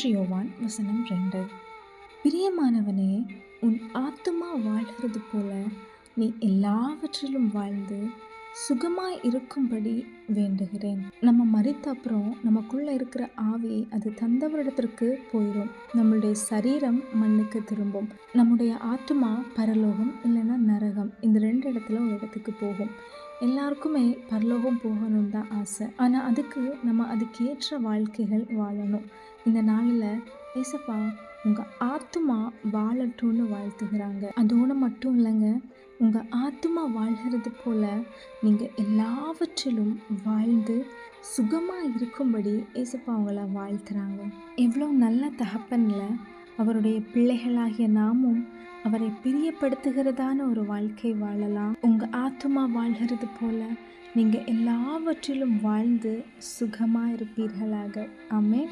யோவான் வசனம் 2. பிரியமானவனே, உன் ஆத்துமா வாழ்கிறது போல நீ எல்லாவற்றிலும் வாழ்ந்து சுகமாய் இருக்கும்படி வேண்டுகிறேன். நம்ம மரித்த அப்புறம் நமக்குள்ள இருக்கிற ஆவி அது தந்தவரிடத்திற்கு போயிடும். நம்மளுடைய சரீரம் மண்ணுக்கு திரும்பும். நம்முடைய ஆத்துமா பரலோகம் இல்லைன்னா நரகம், இந்த 2 இடத்துல ஒரு இடத்துக்கு போகும். எல்லாருக்குமே பரலோகம் போகணும்னு தான் ஆசை. ஆனால் அதுக்கு ஏற்ற வாழ்க்கைகள் வாழணும். இந்த நாளில் ஏசப்பா உங்கள் ஆத்துமா வாழட்டும்னு வாழ்த்துகிறாங்க. அதோடு மட்டும் இல்லைங்க, உங்கள் ஆத்துமா வாழ்கிறது போல நீங்கள் எல்லாவற்றிலும் வாழ்ந்து சுகமாக இருக்கும்படி ஏசப்பா அவங்கள வாழ்த்துறாங்க. எவ்வளோ நல்ல தகப்பன்ல அவருடைய பிள்ளைகளாகிய நாமும் அவரை பிரியப்படுத்துகிறதான ஒரு வாழ்க்கை வாழலாம். உங்கள் ஆத்துமா வாழ்கிறது போல நீங்கள் எல்லாவற்றிலும் வாழ்ந்து சுகமாக இருப்பீர்களாக. ஆமென்.